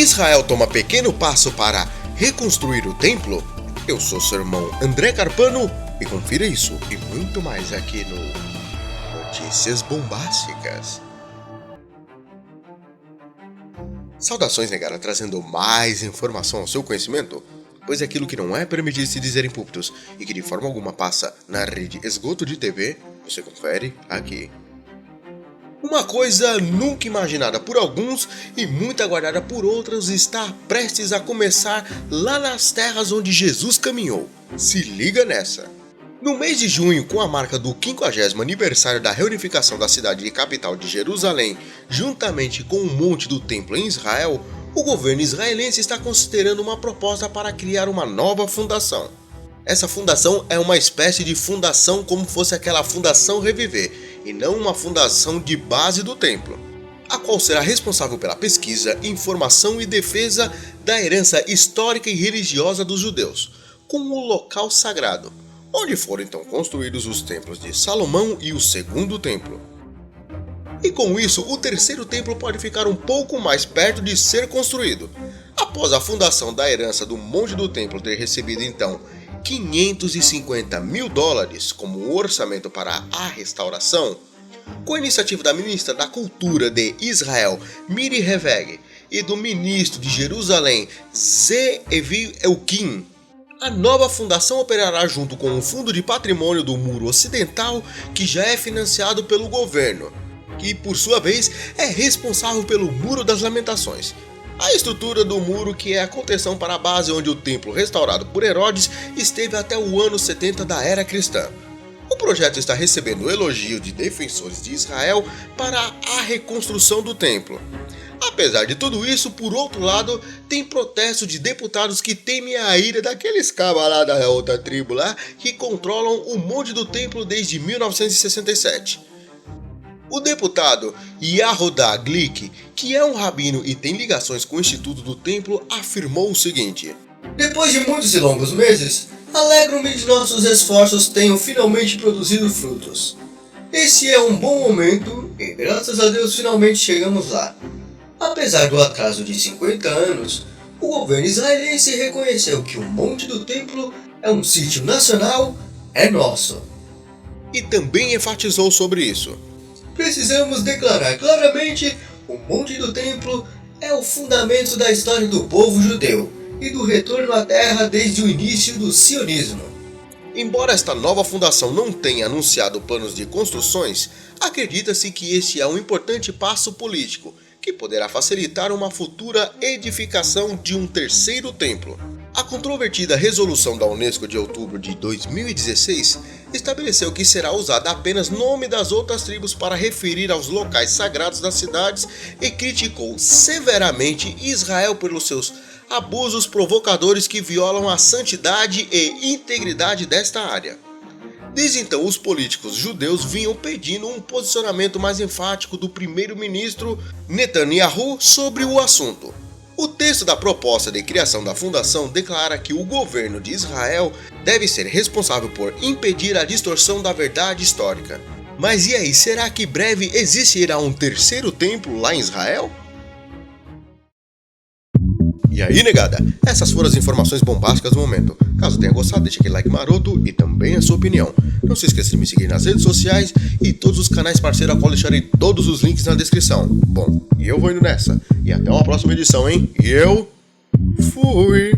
Israel toma pequeno passo para reconstruir o templo? Eu sou seu irmão André Carpano e confira isso e muito mais aqui no Notícias Bombásticas. Saudações, negada, trazendo mais informação ao seu conhecimento, pois aquilo que não é permitido se dizer em púlpitos e que de forma alguma passa na rede esgoto de TV, você confere aqui. Uma coisa nunca imaginada por alguns e muito aguardada por outros está prestes a começar lá nas terras onde Jesus caminhou. Se liga nessa! No mês de junho, com a marca do 50º aniversário da reunificação da cidade e capital de Jerusalém, juntamente com o Monte do Templo em Israel, o governo israelense está considerando uma proposta para criar uma nova fundação. Essa fundação é uma espécie de fundação como fosse aquela Fundação Reviver, e não uma fundação de base do templo, a qual será responsável pela pesquisa, informação e defesa da herança histórica e religiosa dos judeus, com o local sagrado, onde foram então construídos os templos de Salomão e o segundo templo. E com isso, o terceiro templo pode ficar um pouco mais perto de ser construído. Após a fundação da herança do Monte do Templo ter recebido então $550 mil como orçamento para a restauração, com a iniciativa da ministra da Cultura de Israel, Miri Reveg, e do ministro de Jerusalém, Zeevi Elkin, a nova fundação operará junto com o Fundo de Patrimônio do Muro Ocidental, que já é financiado pelo governo, que por sua vez é responsável pelo Muro das Lamentações, a estrutura do muro que é a contenção para a base onde o templo restaurado por Herodes esteve até o ano 70 da era cristã. O projeto está recebendo o elogio de defensores de Israel para a reconstrução do templo. Apesar de tudo isso, por outro lado, tem protesto de deputados que temem a ira daqueles camaradas da outra tribo lá que controlam o Monte do Templo desde 1967. O deputado Yehuda Glick, que é um rabino e tem ligações com o Instituto do Templo, afirmou o seguinte: depois de muitos e longos meses, alegro-me de nossos esforços tenham finalmente produzido frutos. Esse é um bom momento e graças a Deus finalmente chegamos lá. Apesar do atraso de 50 anos, o governo israelense reconheceu que o Monte do Templo é um sítio nacional, é nosso. E também enfatizou sobre isso: precisamos declarar claramente: o Monte do Templo é o fundamento da história do povo judeu e do retorno à terra desde o início do sionismo. Embora esta nova fundação não tenha anunciado planos de construções, acredita-se que este é um importante passo político que poderá facilitar uma futura edificação de um terceiro templo. A controvertida resolução da Unesco de outubro de 2016 estabeleceu que será usado apenas nome das outras tribos para referir aos locais sagrados das cidades e criticou severamente Israel pelos seus abusos provocadores que violam a santidade e integridade desta área. Desde então, os políticos judeus vinham pedindo um posicionamento mais enfático do primeiro-ministro Netanyahu sobre o assunto. O texto da proposta de criação da fundação declara que o governo de Israel deve ser responsável por impedir a distorção da verdade histórica. Mas e aí, será que breve existirá um terceiro templo lá em Israel? E aí, negada, essas foram as informações bombásticas do momento. Caso tenha gostado, deixe aquele like maroto e também a sua opinião. Não se esqueça de me seguir nas redes sociais e todos os canais parceiros, a qual deixarei todos os links na descrição. Bom, e eu vou indo nessa. E até uma próxima edição, hein? E eu fui!